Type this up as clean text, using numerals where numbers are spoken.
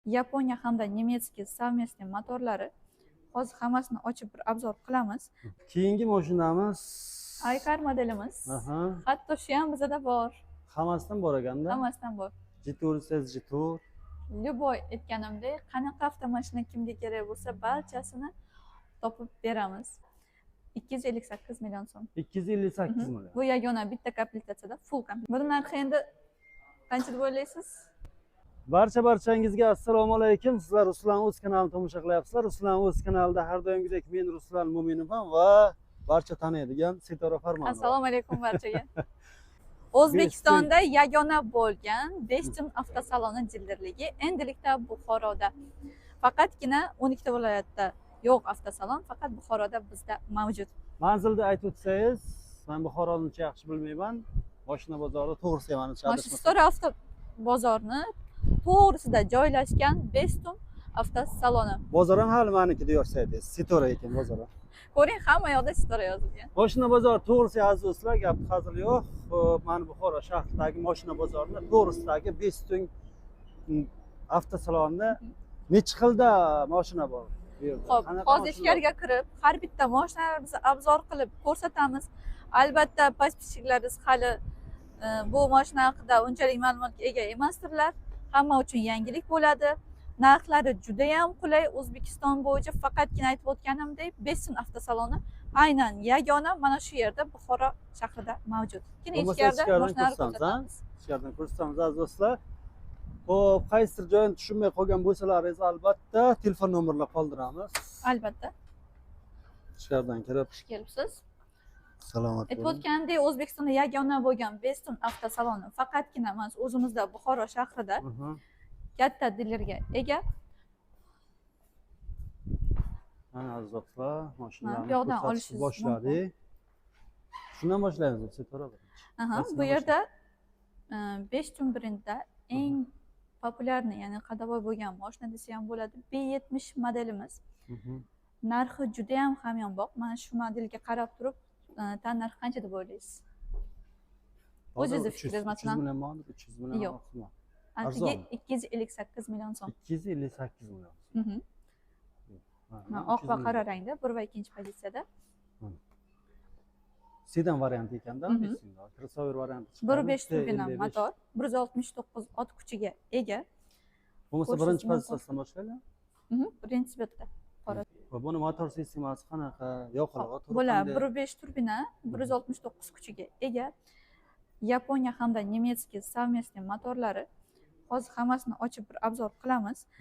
Yaponiya hamda nemetskiy совместный motorlari. Hozir hammasini ochib bir obzor qilamiz. Keyingi mashinamiz Aykar modelimiz. Aha. Hatto shu ham bizada bor. Hammasidan bor ekanda. Hammasidan bor. Jitur, siz jitur. Любой aytganimdek, qanaqa avtomashina kimga kerak bo'lsa, barchasini topib beramiz. 258 million so'm. 258 million. Bu yagona bitta komplektatsiyada full komplekt. Buni narxi endi qancha deb o'ylaysiz? Barchangizga assalomu alaykum. Sizlar Ruslan o'z kanalini tomosha qilyapsizlar. Ruslan o'z kanalida har doimgidek men Ruslan Mo'minovman va barcha taniydigan Sitora Farmonova. Assalomu alaykum barchaga. O'zbekistonda yagona bo'lgan Bestun avtosaloni jildirligi endilikda Buxoroda. Faqatgina 12 ta viloyatda yo'q avtosalon, faqat Buxoroda bizda mavjud. Manzilni aytib o'tsangiz, men Buxoroni uncha yaxshi bilmayman. Mashina bozori to'g'risi ham Mashina avto bozorni to'g'risida joylashgan Bestun avtosaloni. Bozor ham hali meniki deyorsangiz, Sitora ekan bozor. Ko'ring, hamma yoqda Sitora yozilgan. Mashina bozori to'g'risi aziz do'stlar, gap hazil yo'q. Mana Buxoro shahridagi mashina bozorini to'g'risidagi Bestun avtosalonida necha xilda mashina bor? Xo'p, hozir ichkariga kirib, har bitta mashinalarimizni obzor qilib ko'rsatamiz. Albatta, pastbishliklaringiz hali bu mashina haqida unchalik ma'lumotga ega emasdirlar. Hamma uchun yangilik bo'ladi. Narxlari juda ham qulay. O'zbekiston bo'yicha faqatgina aytib o'tganimdek, Bestun avtosaloni aynan yagona mana shu yerda Buxoro shahrida mavjud. Keyin ichkarida mashinalarni ko'rsatamiz. Ichkaridan ko'rsatamiz aziz do'stlar. Xo'p, qaysidir joyini tushunmay qolgan bo'lsalaringiz albatta telefon nomerlarini qoldiramiz. Albatta. Ichkaridan kirib Xush kelibsiz. Salomat bo'ling. Aytib o'tgandek, O'zbekistonda yagona bo'lgan Bestun avtosaloni faqatgina mana o'zimizda Buxoro shahrida katta dilerga ega. Mana aziz do'stlar, mashinalarni bu yoqdan olishingiz boshladik. Shundan boshlaymiz, Sitora. Bu yerda Bestun brendda eng populyarniy, ya'ni qadavoy bo'lgan mashina desa ham bo'ladi, B70 modelimiz. Narxi juda ham hamyonbop. Mana shu modelga qarab turib, tan narxi qancha deb o'ylaysiz? O'zingizni fikringiz masalan 300 million ma'lum, 300 million. Yo'q. Arzon. 258 million so'm. 258 million. Oq va qora rangda, bir va ikkinchi pozitsiyada. Sedan varianti ekanda, crossover varianti. 1.5 turbina motor, 169 ot kuchiga ega. Bo'lmasa birinchi pozitsiyasidan boshlaylik. Birinchi sifatida. Va buni motor sistemasi qanaqa? Yoqilg'i turi qanday? 1.5 turbina, 169 kuchiga ega. Yaponiya hamda nemetskiy совместный motorlari. Hozir hammasini ochib bir obzor qilamiz.